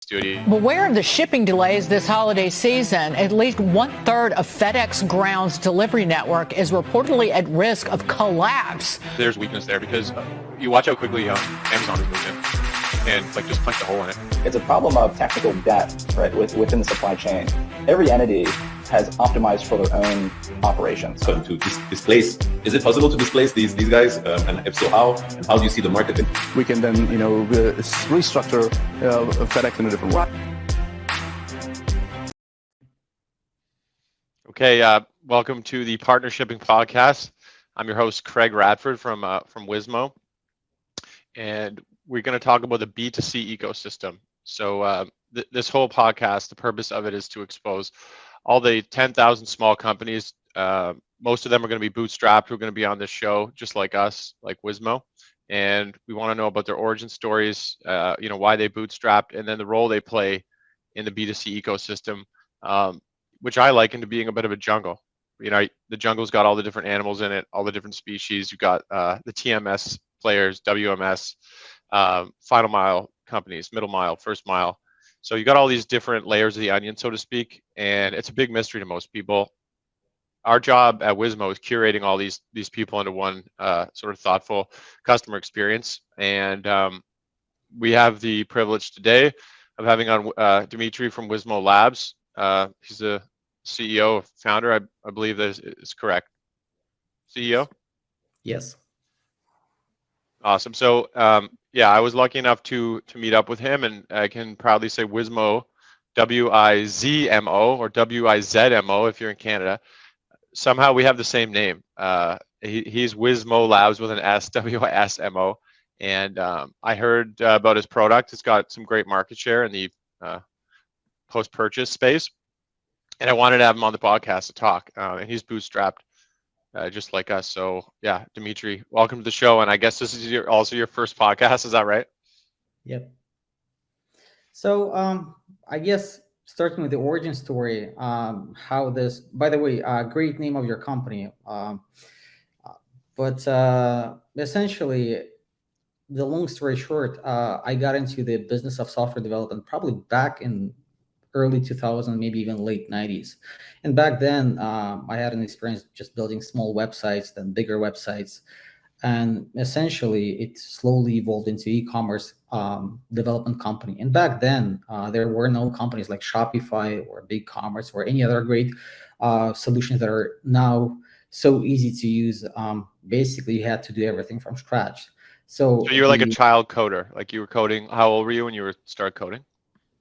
studio. Beware of the shipping delays this holiday season. At least 1/3 of FedEx Ground's delivery network is reportedly at risk of collapse. There's weakness there because you watch how quickly Amazon is moving and like just punch a hole in it. It's a problem of technical debt, right, within the supply chain. Every entity has optimized for their own operations. So to displace, is it possible to displace these guys? And if so, how? And how do you see the market? We can then, restructure FedEx in a different way. Okay, welcome to the Partnershipping Podcast. I'm your host, Craig Radford from WISMO, and we're going to talk about the B2C ecosystem. So this whole podcast, the purpose of it is to expose all the 10,000 small companies. Most of them are going to be bootstrapped, who are going to be on this show, just like us, like WISMO. And we want to know about their origin stories, why they bootstrapped, and then the role they play in the B2C ecosystem, which I liken to being a bit of a jungle. The jungle's got all the different animals in it, all the different species. You've got the TMS players, WMS, final mile companies, middle mile, first mile. So you got all these different layers of the onion, so to speak, and it's a big mystery to most people. Our job at WISMO is curating all these people into one sort of thoughtful customer experience. And we have the privilege today of having on Dmitri from WISMOlabs. He's the CEO, founder, I believe that is correct. CEO? Yes. Awesome. So I was lucky enough to meet up with him, and I can proudly say WISMO, WIZMO or WIZMO if you're in Canada. Somehow we have the same name. He's WISMOlabs with an S, WISMO, and I heard about his product. It's got some great market share in the post-purchase space, and I wanted to have him on the podcast to talk. And he's bootstrapped. Just like us. So yeah, Dmitri, welcome to the show. And I guess this is also your first podcast. Is that right? Yep. So I guess starting with the origin story, how this, by the way, great name of your company. But essentially, the long story short, I got into the business of software development probably back in early 2000, maybe even late 90s. And back then, I had an experience just building small websites, then bigger websites. And essentially, it slowly evolved into e-commerce development company. And back then, there were no companies like Shopify or BigCommerce or any other great solutions that are now so easy to use. Basically, you had to do everything from scratch. So you were like a child coder, like you were coding. How old were you when you started coding?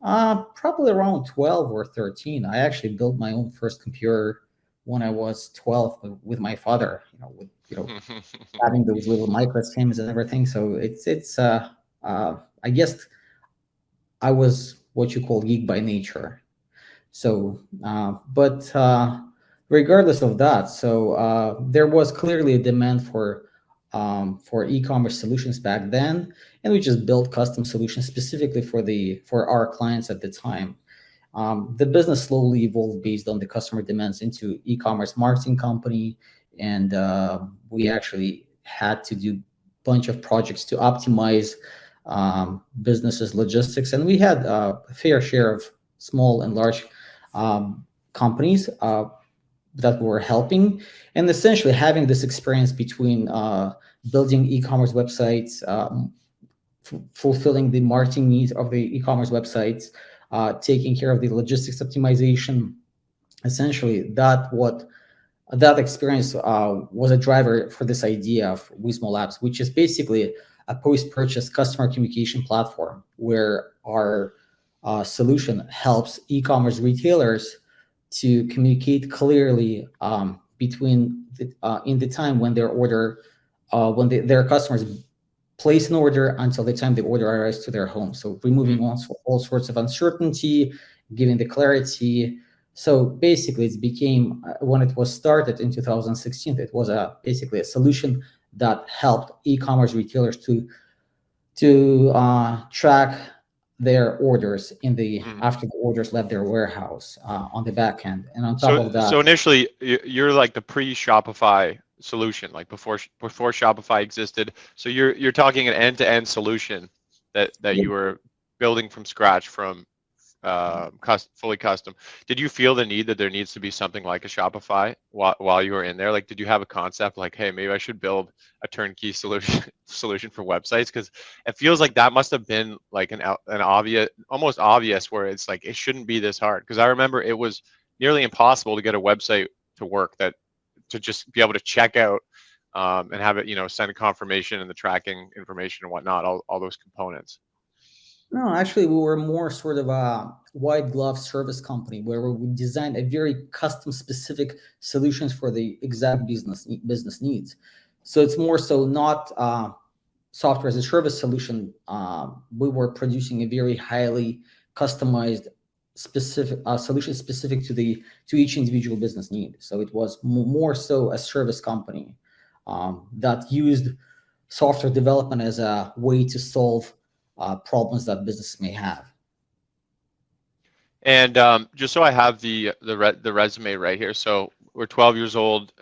Probably around 12 or 13. I actually built my own first computer when I was 12 with my father, having those little micro schemes and everything. So I guess I was what you call geek by nature. So, but regardless of that, so there was clearly a demand for e-commerce solutions back then, and we just built custom solutions specifically for our clients at the time. The business slowly evolved based on the customer demands into e-commerce marketing company, and we actually had to do a bunch of projects to optimize businesses logistics, and we had a fair share of small and large companies that were helping, and essentially having this experience between building e-commerce websites, fulfilling the marketing needs of the e-commerce websites, taking care of the logistics optimization. Essentially, that experience was a driver for this idea of WISMOlabs, which is basically a post-purchase customer communication platform where our solution helps e-commerce retailers to communicate clearly between in the time when their customers place an order until the time the order arrives to their home. So removing all sorts of uncertainty, giving the clarity. So basically, it became, when it was started in 2016, it was basically a solution that helped e-commerce retailers to track their orders after the orders left their warehouse on the back end. And on top of that, so initially you're like the pre-Shopify solution, like before Shopify existed. So you're talking an end-to-end solution that you were building from scratch from fully custom, did you feel the need that there needs to be something like a Shopify while you were in there? Like, did you have a concept like, hey, maybe I should build a turnkey solution for websites? Because it feels like that must have been like an obvious, almost obvious, where it's like it shouldn't be this hard. Because I remember it was nearly impossible to get a website to work, that to just be able to check out and have it, send a confirmation and the tracking information and whatnot, all those components. No, actually, we were more sort of a white glove service company where we designed a very custom specific solutions for the exact business needs. So it's more so not software as a service solution. We were producing a very highly customized specific solution specific to each individual business need. So it was more so a service company that used software development as a way to solve problems that business may have. And just so I have the resume right here, so we're 12 years old.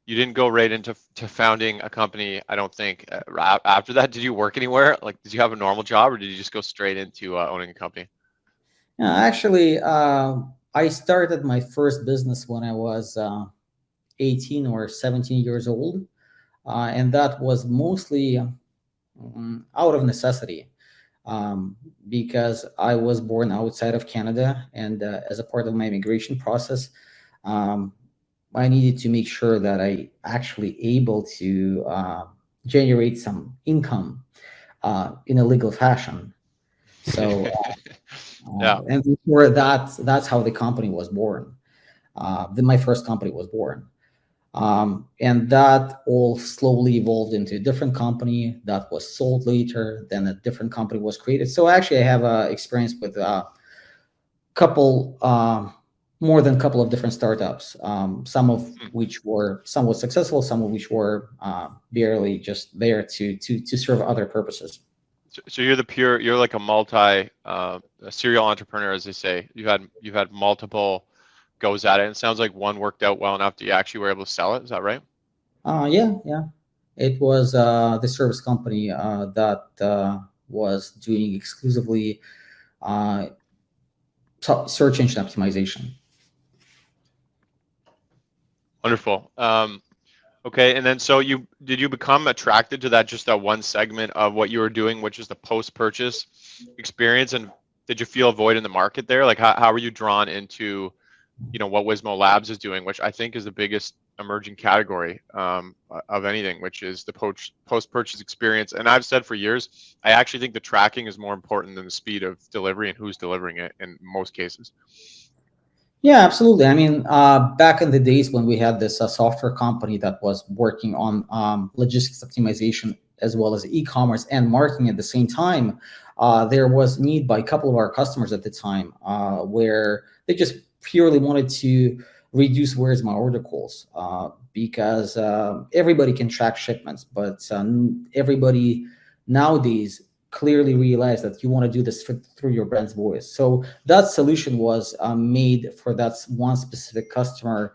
You didn't go right into founding a company, I don't think. After that, did you work anywhere? Like, did you have a normal job, or did you just go straight into owning a company? Yeah, actually, I started my first business when I was 18 or 17 years old, and that was mostly out of necessity. Because I was born outside of Canada, and as a part of my immigration process, I needed to make sure that I actually able to generate some income in a legal fashion. So, yeah. And before that's how the company was born. My first company was born. And that all slowly evolved into a different company that was sold later. Then a different company was created. So actually, I have experience with a couple, more than a couple of different startups. Some of which were somewhat successful, some of which were barely just there to serve other purposes. So you're like a serial entrepreneur, as they say. You've had multiple goes at it, and it sounds like one worked out well enough that you actually were able to sell it. Is that right? Yeah. It was the service company that was doing exclusively search engine optimization. Wonderful. Okay, and then so did you become attracted to that one segment of what you were doing, which is the post-purchase experience, and did you feel a void in the market there? Like, how were you drawn into what WISMOlabs is doing, which I think is the biggest emerging category of anything, which is the post-purchase experience. And I've said for years, I actually think the tracking is more important than the speed of delivery and who's delivering it in most cases. Yeah, absolutely. I mean, back in the days when we had this software company that was working on logistics optimization as well as e-commerce and marketing at the same time, there was need by a couple of our customers at the time where they just purely wanted to reduce where's my order calls because everybody can track shipments, but everybody nowadays clearly realize that you want to do this through your brand's voice. So that solution was made for that one specific customer,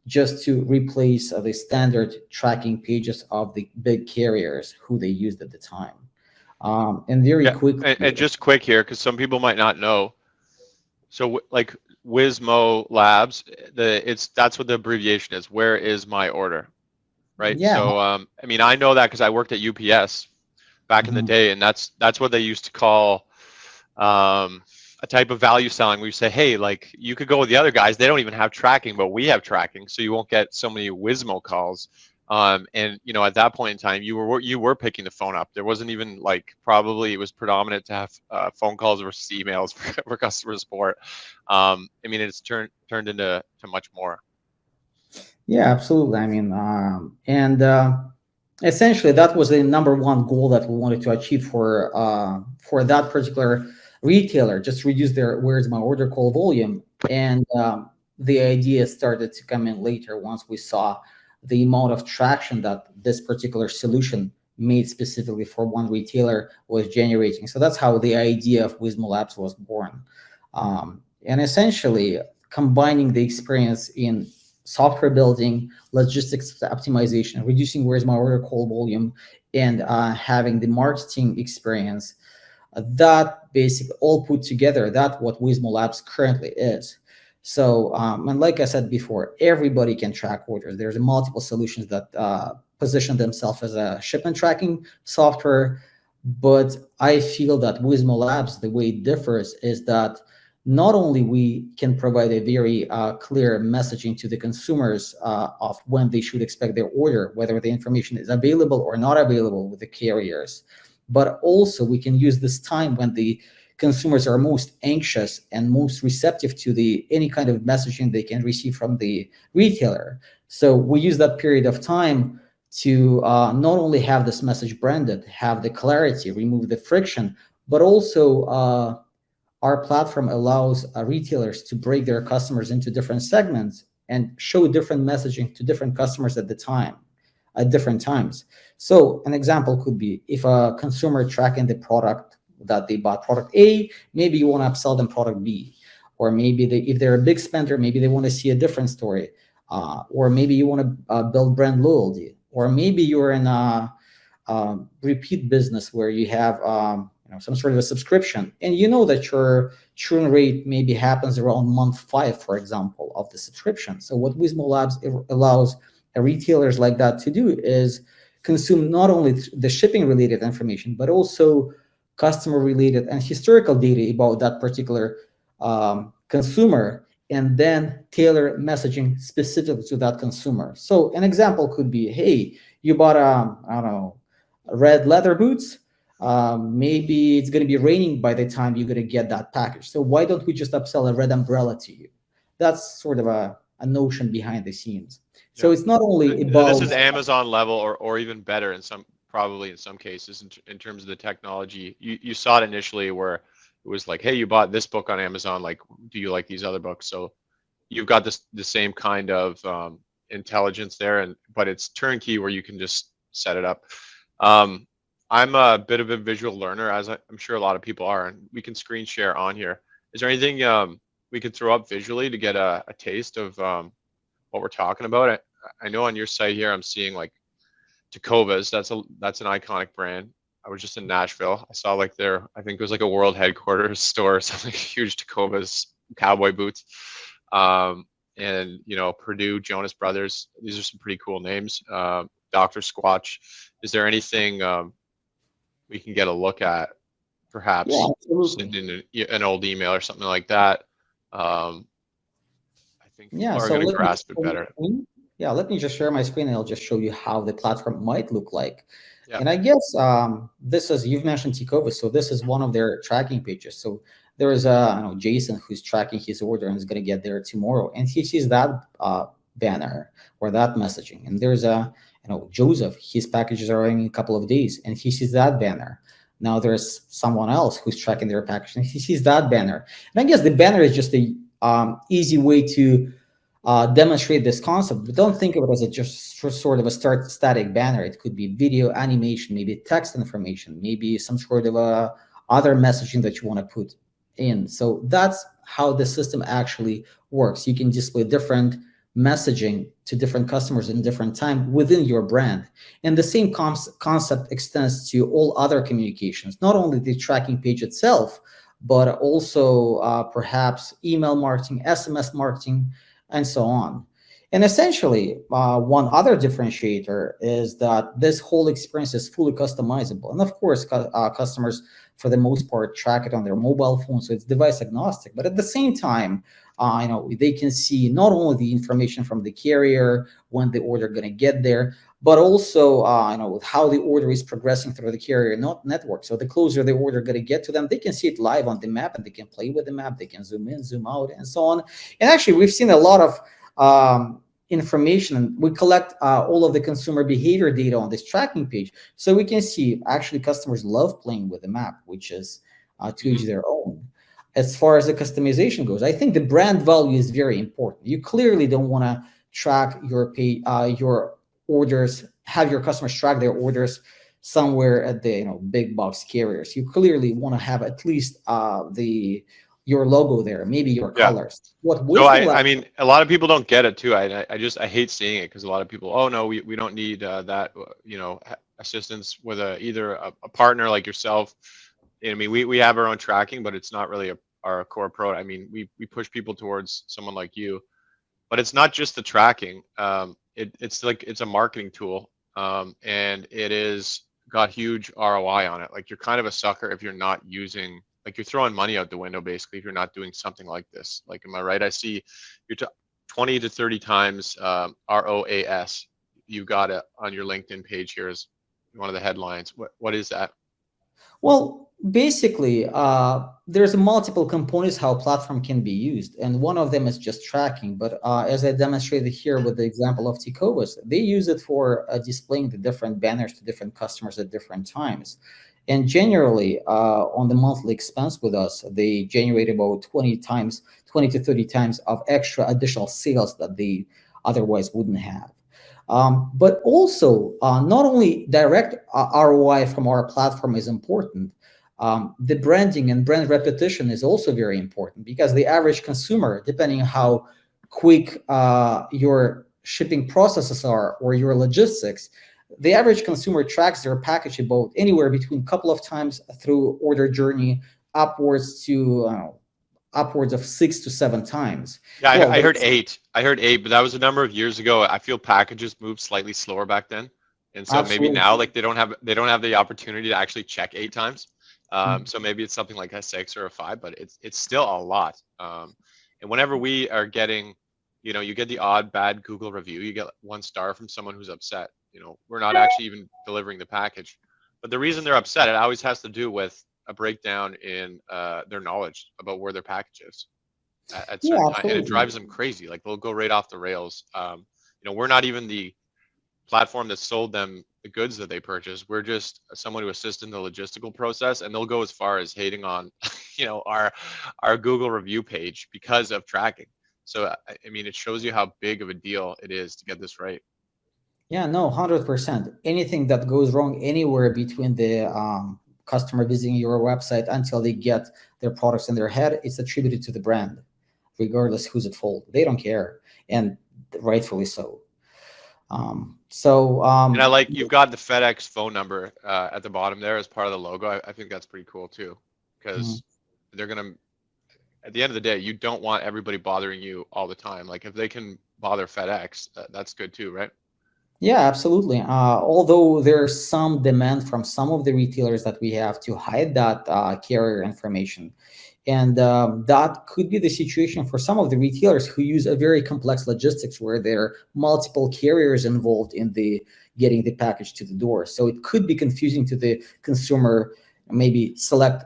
just to replace the standard tracking pages of the big carriers who they used at the time. And very quickly. And just quick here, because some people might not know. So like WISMOlabs, that's what the abbreviation is. Where is my order, right? Yeah. So I mean, I know that because I worked at UPS back in the day, and that's what they used to call a type of value selling, where you say, hey, like, you could go with the other guys, they don't even have tracking, but we have tracking, so you won't get so many WISMO calls. And at that point in time, you were picking the phone up. There wasn't even probably it was predominant to have phone calls versus emails for customer support. I mean, it's turned into much more. Yeah, absolutely. I mean, essentially that was the number one goal that we wanted to achieve for that particular retailer, just reduce their where's my order call volume. And the idea started to come in later once we saw the amount of traction that this particular solution made specifically for one retailer was generating. So that's how the idea of WISMOlabs was born. And essentially combining the experience in software building, logistics optimization, reducing where's my order call volume, and having the marketing experience That basically all put together, that's what WISMOlabs currently is. So, and like I said before, everybody can track orders. There's multiple solutions that position themselves as a shipment tracking software. But I feel that WISMOlabs, the way it differs is that not only we can provide a very clear messaging to the consumers of when they should expect their order, whether the information is available or not available with the carriers, but also we can use this time when the consumers are most anxious and most receptive to the any kind of messaging they can receive from the retailer. So we use that period of time to not only have this message branded, have the clarity, remove the friction, but also our platform allows retailers to break their customers into different segments and show different messaging to different customers at the time, at different times. So an example could be if a consumer tracking the product that they bought, product A, maybe you want to upsell them product B, or maybe if they're a big spender, maybe they want to see a different story, or maybe you want to build brand loyalty, or maybe you're in a repeat business where you have some sort of a subscription, and you know that your churn rate maybe happens around month 5, for example, of the subscription. So what WISMOlabs allows retailers like that to do is consume not only the shipping related information, but also customer related and historical data about that particular consumer, and then tailor messaging specific to that consumer. So an example could be, hey, you bought I don't know, red leather boots. Maybe it's going to be raining by the time you're going to get that package. So why don't we just upsell a red umbrella to you? That's sort of a notion behind the scenes. So it's not only about this is Amazon level or even better in some, probably in some cases in terms of the technology. You saw it initially where it was like, hey, you bought this book on Amazon, like, do you like these other books? So you've got the same kind of intelligence there, but it's turnkey where you can just set it up. I'm a bit of a visual learner, as I'm sure a lot of people are, and we can screen share on here. Is there anything we could throw up visually to get a taste of what we're talking about? I know on your site here I'm seeing like Tecovas. That's an iconic brand. I was just in Nashville. I saw like I think it was like a world headquarters store or something, huge Tecovas cowboy boots. And Purdue, Jonas Brothers. These are some pretty cool names. Dr. Squatch. Is there anything we can get a look at, perhaps send in an old email or something like that? I think people are going to grasp it better. Yeah, let me just share my screen and I'll just show you how the platform might look like. Yeah. And I guess this is, you've mentioned Tecovas, so this is one of their tracking pages. So there is Jason who's tracking his order and is going to get there tomorrow, and he sees that banner or that messaging. And there's Joseph, his packages are arriving in a couple of days, and he sees that banner. Now there's someone else who's tracking their package, and he sees that banner. And I guess the banner is just a easy way to demonstrate this concept, but don't think of it as just sort of a static banner. It could be video, animation, maybe text information, maybe some sort of other messaging that you want to put in. So that's how the system actually works. You can display different messaging to different customers in different time within your brand. And the same concept extends to all other communications, not only the tracking page itself, but also perhaps email marketing, SMS marketing, and so on. And essentially, one other differentiator is that this whole experience is fully customizable. And of course, customers, for the most part, track it on their mobile phone, so it's device agnostic. But at the same time, they can see not only the information from the carrier, when the order going to get there, but also how the order is progressing through the carrier network. So the closer the order going to get to them, they can see it live on the map, and they can play with the map. They can zoom in, zoom out, and so on. And actually, we've seen a lot of information, and we collect all of the consumer behavior data on this tracking page, so we can see actually customers love playing with the map, which is to each their own. As far as the customization goes, I think the brand value is very important. You clearly don't want to track your orders, have your customers track their orders somewhere at the big box carriers. You clearly want to have at least your logo there, maybe your colors. I mean, a lot of people don't get it too. I hate seeing it because a lot of people, oh no, we don't need that assistance with either a partner like yourself I mean, we have our own tracking, but it's not really our core approach. I mean, we push people towards someone like you, but it's not just the tracking. It's like it's a marketing tool, and it is got huge ROI on it. Like you're kind of a sucker if you're not using, like you're throwing money out the window basically if you're not doing something like this. Like, am I right? I see you're 20 to 30 times ROAS. You got it on your LinkedIn page here as one of the headlines. What is that? Well, basically, there's multiple components how platform can be used, and one of them is just tracking. But as I demonstrated here with the example of T-Cobus, they use it for displaying the different banners to different customers at different times. And generally, on the monthly expense with us, they generate about 20 to 30 times of extra additional sales that they otherwise wouldn't have. But also, not only direct ROI from our platform is important, the branding and brand repetition is also very important, because the average consumer, depending on how quick your shipping processes are or your logistics, the average consumer tracks their package about anywhere between a couple of times through order journey upwards to upwards of 6 to 7 times. Yeah, Well, I heard 8. I heard 8, but that was a number of years ago. I feel packages moved slightly slower back then, and so maybe now, absolutely. like they don't have the opportunity to actually check 8 times. So maybe it's something like a 6 or a 5, but it's still a lot. And whenever we are getting, you get the odd bad Google review, you get 1 star from someone who's upset. We're not actually even delivering the package, but the reason they're upset, it always has to do with a breakdown in their knowledge about where their package is at Yeah, certain time, and it absolutely. drives them crazy. Like they'll go right off the rails. We're not even the platform that sold them the goods that they purchased. We're just someone who assists in the logistical process, and they'll go as far as hating on, our Google review page because of tracking. So I mean, it shows you how big of a deal it is to get this right. Yeah, no, 100%. Anything that goes wrong anywhere between the customer visiting your website until they get their products in their head, it's attributed to the brand, regardless who's at fault. They don't care, and rightfully so. And I like you've got the FedEx phone number at the bottom there as part of the logo. I think that's pretty cool too, because they're gonna. At the end of the day, you don't want everybody bothering you all the time. Like if they can bother FedEx, that's good too, right? Yeah, absolutely. Although there's some demand from some of the retailers that we have to hide that carrier information. And that could be the situation for some of the retailers who use a very complex logistics where there are multiple carriers involved in the getting the package to the door. So it could be confusing to the consumer. Maybe select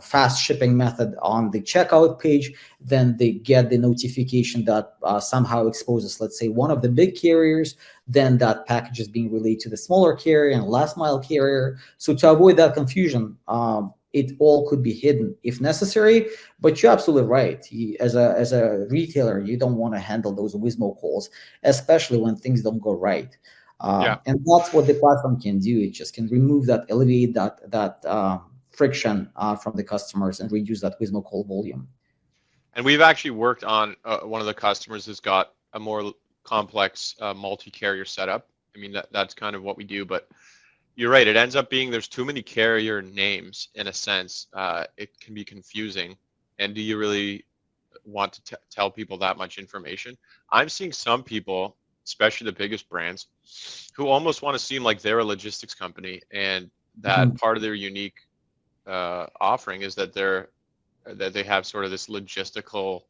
fast shipping method on the checkout page, then they get the notification that somehow exposes, let's say, one of the big carriers, then that package is being relayed to the smaller carrier and last mile carrier. So to avoid that confusion, it all could be hidden if necessary. But you're absolutely right. As a retailer, you don't want to handle those WISMO calls, especially when things don't go right. Yeah. And that's what the platform can do. It just can remove that, alleviate that friction from the customers and reduce that WISMO call volume. And we've actually worked on one of the customers has got a more complex multi-carrier setup. I mean, that's kind of what we do, but you're right. It ends up being there's too many carrier names in a sense. It can be confusing. And do you really want to tell people that much information? I'm seeing some people, especially the biggest brands, who almost want to seem like they're a logistics company, and that part of their unique offering is that they have sort of this logistical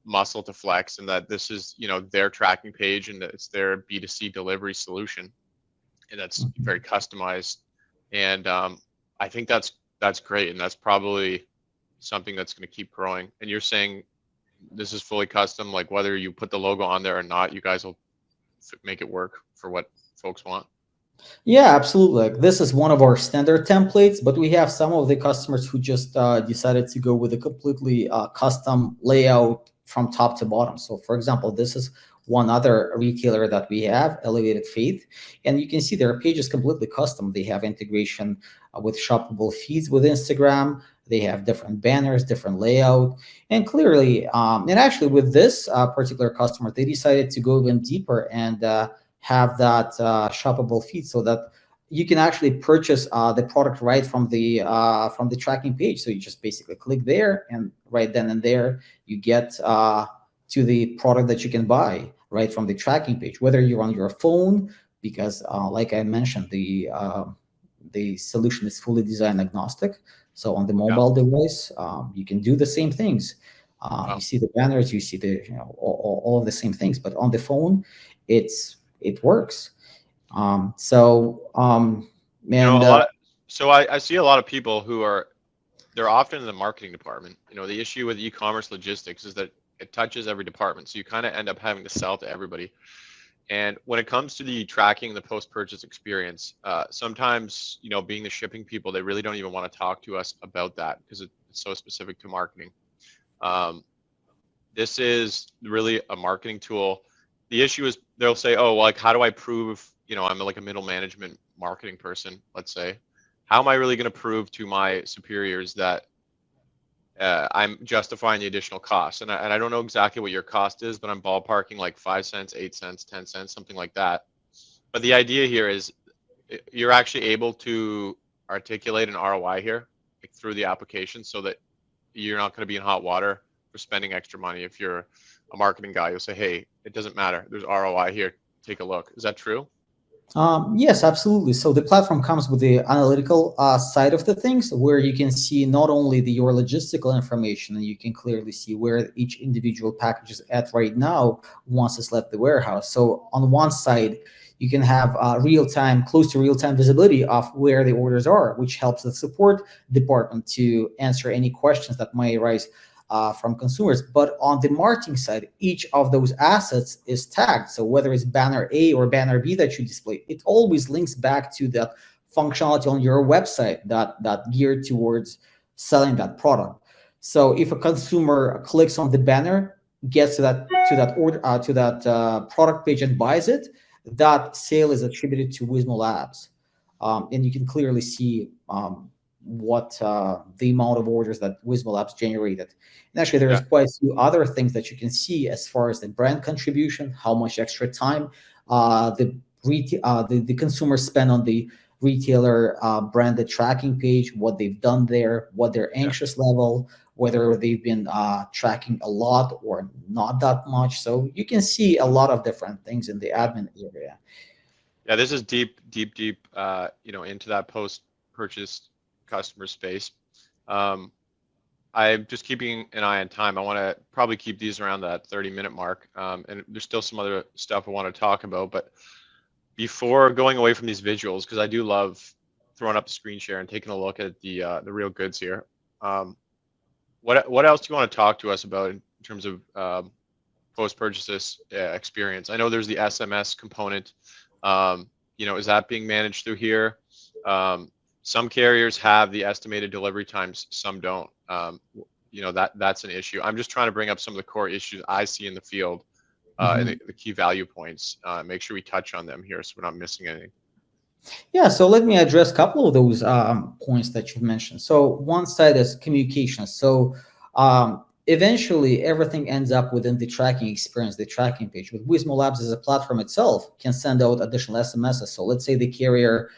muscle to flex, and that this is their tracking page, and that it's their B2C delivery solution, and that's very customized. And I think that's great, and that's probably something that's going to keep growing. And you're saying this is fully custom, like whether you put the logo on there or not, you guys will make it work for what folks want. Yeah, absolutely. Like, this is one of our standard templates, but we have some of the customers who just decided to go with a completely custom layout from top to bottom. So for example, this is one other retailer that we have, Elevated Faith, and you can see their page is completely custom. They have integration with shoppable feeds with Instagram. They have different banners, different layout, and clearly, and actually with this particular customer, they decided to go even deeper and have that shoppable feed, so that you can actually purchase the product right from the tracking page. So you just basically click there, and right then and there you get to the product that you can buy right from the tracking page, whether you're on your phone, because like I mentioned, the solution is fully design agnostic. So on the mobile device, you can do the same things. You see the banners, you see the all of the same things, but on the phone, it works. So I see a lot of people who they're often in the marketing department. The issue with e-commerce logistics is that it touches every department, so you kind of end up having to sell to everybody. And when it comes to the tracking, the post-purchase experience, sometimes, being the shipping people, they really don't even want to talk to us about that because it's so specific to marketing. This is really a marketing tool. The issue is they'll say, oh, like, how do I prove, I'm like a middle management marketing person, let's say. How am I really going to prove to my superiors that I'm justifying the additional cost? And I don't know exactly what your cost is, but I'm ballparking like 5 cents, 8 cents, 10 cents, something like that. But the idea here is you're actually able to articulate an ROI here through the application, so that you're not going to be in hot water for spending extra money. If you're a marketing guy, you'll say, hey, it doesn't matter. There's ROI here. Take a look. Is that true? Yes, absolutely. So the platform comes with the analytical side of the things, where you can see not only your logistical information, and you can clearly see where each individual package is at right now once it's left the warehouse. So on one side, you can have close to real-time visibility of where the orders are, which helps the support department to answer any questions that might arise from consumers. But on the marketing side, each of those assets is tagged. So whether it's banner A or banner B that you display, it always links back to that functionality on your website that geared towards selling that product. So if a consumer clicks on the banner, gets to that product page and buys it, that sale is attributed to WISMOlabs, and you can clearly see what the amount of orders that WISMOlabs generated. And actually, there's quite a few other things that you can see as far as the brand contribution, how much extra time the consumer spend on the retailer branded tracking page, what they've done there, what their anxious level, whether they've been tracking a lot or not that much. So you can see a lot of different things in the admin area. Yeah, this is deep into that post-purchase customer space. I'm just keeping an eye on time. I want to probably keep these around that 30-minute mark. And there's still some other stuff I want to talk about. But before going away from these visuals, because I do love throwing up the screen share and taking a look at the real goods here. What else do you want to talk to us about in terms of post-purchase experience? I know there's the SMS component. Is that being managed through here? Some carriers have the estimated delivery times, some don't. That's an issue. I'm just trying to bring up some of the core issues I see in the field, and the key value points. Make sure we touch on them here so we're not missing anything. Yeah, so let me address a couple of those points that you've mentioned. So one side is communication. So eventually everything ends up within the tracking experience, the tracking page. With WISMOlabs as a platform itself can send out additional SMSs. So let's say the carrier,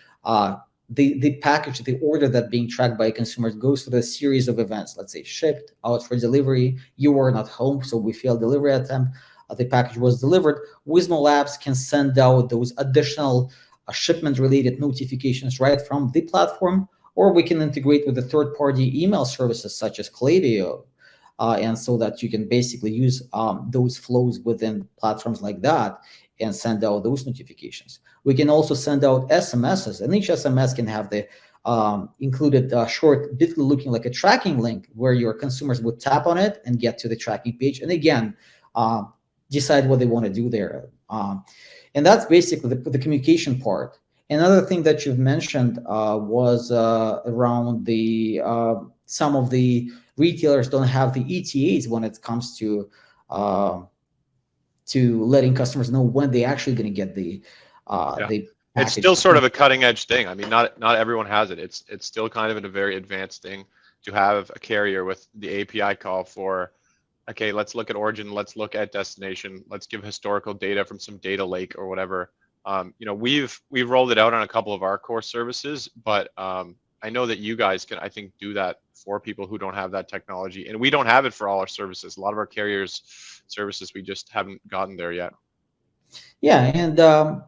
the package, the order that being tracked by a consumer goes through a series of events, let's say shipped, out for delivery, you were not home, so we failed delivery attempt, the package was delivered. WISMOlabs can send out those additional shipment-related notifications right from the platform, or we can integrate with the third-party email services such as Klaviyo, and so that you can basically use those flows within platforms like that and send out those notifications. We can also send out SMSs, and each SMS can have the included short bit looking like a tracking link where your consumers would tap on it and get to the tracking page, and again, decide what they want to do there. And that's basically the communication part. Another thing that you've mentioned was around the some of the retailers don't have the ETAs when it comes to letting customers know when they actually going to get the It's still sort of a cutting edge thing. I mean, not everyone has it. It's still kind of a very advanced thing to have a carrier with the API call for, okay, let's look at origin, let's look at destination, let's give historical data from some data lake or whatever. You know, we've rolled it out on a couple of our core services, but I know that you guys can, I think, do that for people who don't have that technology, and we don't have it for all our services. A lot of our carriers services, we just haven't gotten there yet. Yeah, and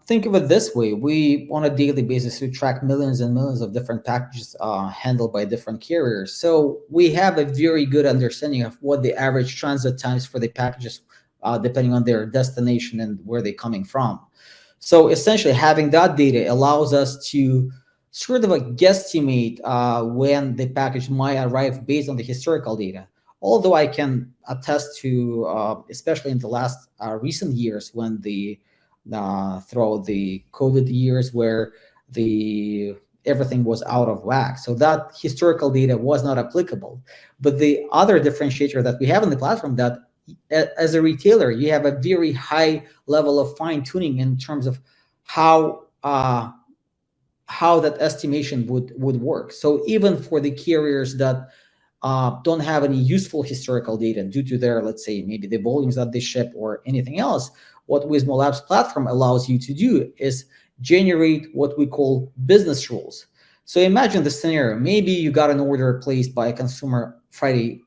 think of it this way: we, on a daily basis, we track millions and millions of different packages handled by different carriers. So we have a very good understanding of what the average transit times for the packages, depending on their destination and where they're coming from. So essentially, having that data allows us to sort of guesstimate when the package might arrive based on the historical data. Although I can attest to, especially in the last recent years, when throughout the COVID years where the everything was out of whack, so that historical data was not applicable. But the other differentiator that we have in the platform, that as a retailer, you have a very high level of fine tuning in terms of how that estimation would work. So even for the carriers that don't have any useful historical data due to their, let's say, maybe the volumes that they ship or anything else, what WISMOlabs platform allows you to do is generate what we call business rules. So imagine the scenario: maybe you got an order placed by a consumer Friday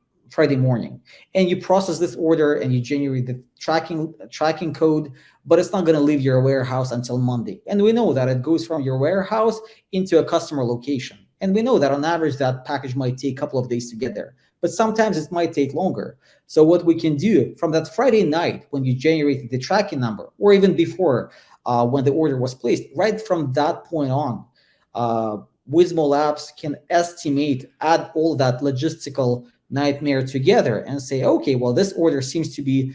morning, and you process this order and you generate the tracking code, but it's not going to leave your warehouse until Monday. And we know that it goes from your warehouse into a customer location. And we know that on average, that package might take a couple of days to get there, but sometimes it might take longer. So what we can do from that Friday night, when you generated the tracking number, or even before, when the order was placed, right from that point on, WISMOlabs can estimate, add all that logistical nightmare together and say, okay, well, this order seems to be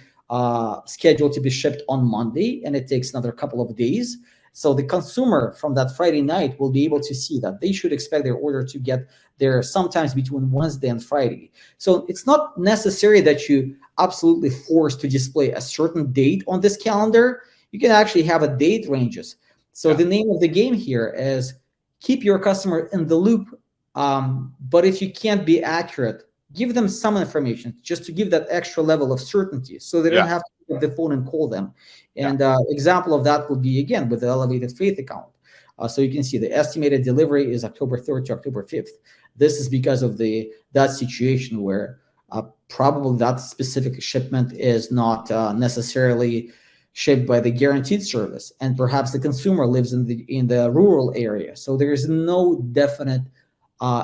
scheduled to be shipped on Monday, and it takes another couple of days. So the consumer from that Friday night will be able to see that they should expect their order to get there sometimes between Wednesday and Friday. So it's not necessary that you absolutely forced to display a certain date on this calendar. You can actually have a date ranges. So the name of the game here is keep your customer in the loop. But if you can't be accurate, give them some information just to give that extra level of certainty, so they don't have to pick up the phone and call them. And example of that would be, again, with the elevated freight account. So you can see the estimated delivery is October 3rd to October 5th. This is because of that situation where probably that specific shipment is not necessarily shipped by the guaranteed service, and perhaps the consumer lives in the rural area. So there is no definite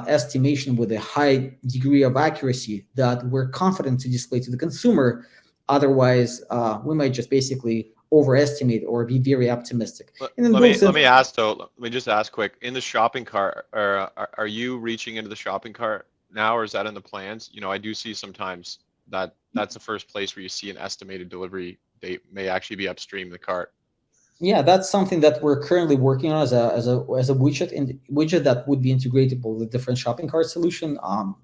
estimation with a high degree of accuracy that we're confident to display to the consumer. Otherwise, we might just basically overestimate or be very optimistic. Let me just ask quick. In the shopping cart, are you reaching into the shopping cart now, or is that in the plans? You know, I do see sometimes that's the first place where you see an estimated delivery date may actually be upstream in the cart. Yeah, that's something that we're currently working on as a widget that would be integratable with different shopping cart solution.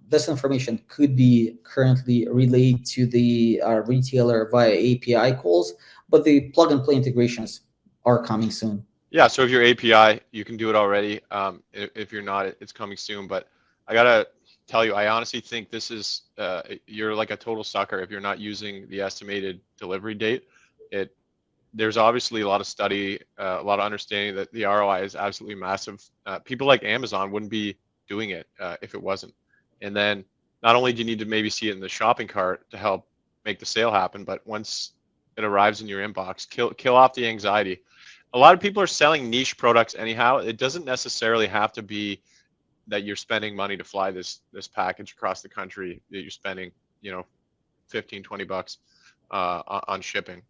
This information could be currently relayed to the retailer via API calls, but the plug and play integrations are coming soon. Yeah, so if you're API, you can do it already. If you're not, it's coming soon. But I gotta tell you, I honestly think this is you're like a total sucker if you're not using the estimated delivery date. There's obviously a lot of study, a lot of understanding that the ROI is absolutely massive. People like Amazon wouldn't be doing it if it wasn't. And then not only do you need to maybe see it in the shopping cart to help make the sale happen, but once it arrives in your inbox, kill off the anxiety. A lot of people are selling niche products anyhow. It doesn't necessarily have to be that you're spending money to fly this package across the country, that you're spending, you know, 15, 20 bucks on shipping.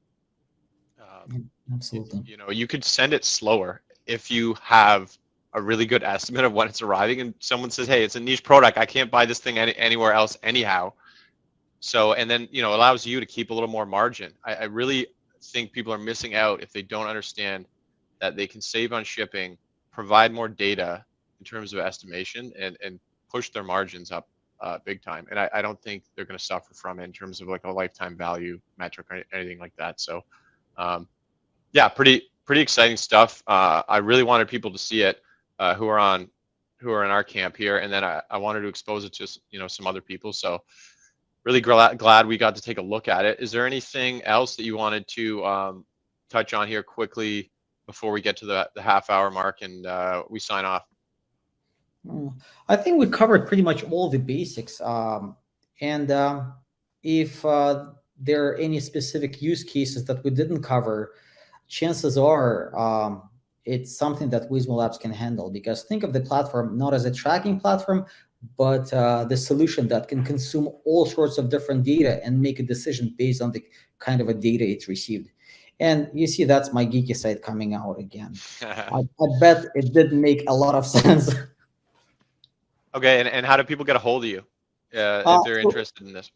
Absolutely. You know, you could send it slower if you have a really good estimate of when it's arriving, and someone says, hey, it's a niche product, I can't buy this thing anywhere else anyhow. So, and then, you know, allows you to keep a little more margin. I really think people are missing out if they don't understand that they can save on shipping, provide more data in terms of estimation, and push their margins up big time. And I don't think they're going to suffer from it in terms of like a lifetime value metric or anything like that. So yeah, pretty exciting stuff. I really wanted people to see it who are in our camp here, and then I wanted to expose it to, you know, some other people. So really glad we got to take a look at it. Is there anything else that you wanted to touch on here quickly before we get to the half-hour mark and we sign off? I think we covered pretty much all the basics. If there are any specific use cases that we didn't cover, chances are it's something that WISMOlabs can handle, because think of the platform not as a tracking platform, but the solution that can consume all sorts of different data and make a decision based on the kind of a data it's received. And you see, that's my geeky side coming out again. I bet it didn't make a lot of sense. Okay, and how do people get a hold of you if they're interested in this?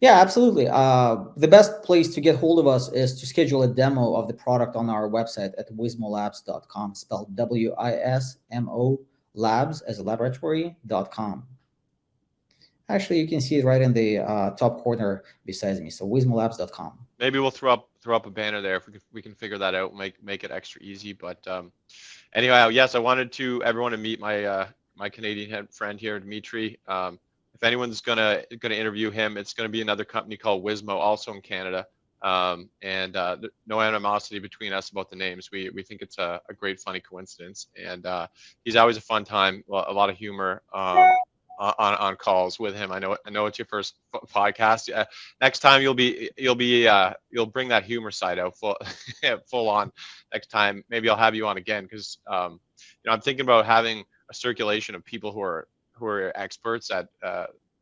Yeah, absolutely. The best place to get hold of us is to schedule a demo of the product on our website at wismolabs.com, spelled WISMO labs as a laboratory.com. Actually, you can see it right in the top corner beside me. So wismolabs.com. Maybe we'll throw up a banner there if we can figure that out, make it extra easy. But anyway, yes, I wanted everyone to meet my my Canadian friend here, Dmitri. If anyone's gonna interview him, it's gonna be another company called WISMO, also in Canada. No animosity between us about the names. We think it's a great, funny coincidence, and he's always a fun time. Well, a lot of humor on calls with him. I know it's your first podcast. Next time you'll bring that humor side out full on. Next time maybe I'll have you on again, because I'm thinking about having a circulation of people who are experts at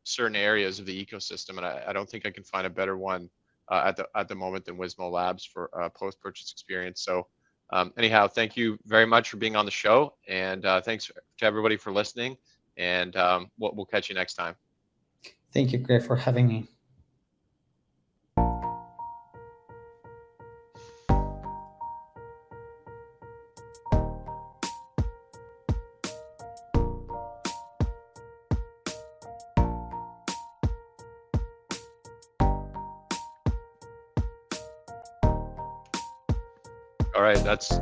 certain areas of the ecosystem, and I don't think I can find a better one at the moment than WISMOlabs for post-purchase experience. So anyhow, thank you very much for being on the show, and thanks to everybody for listening, and we'll catch you next time. Thank you, Greg, for having me. All right, that's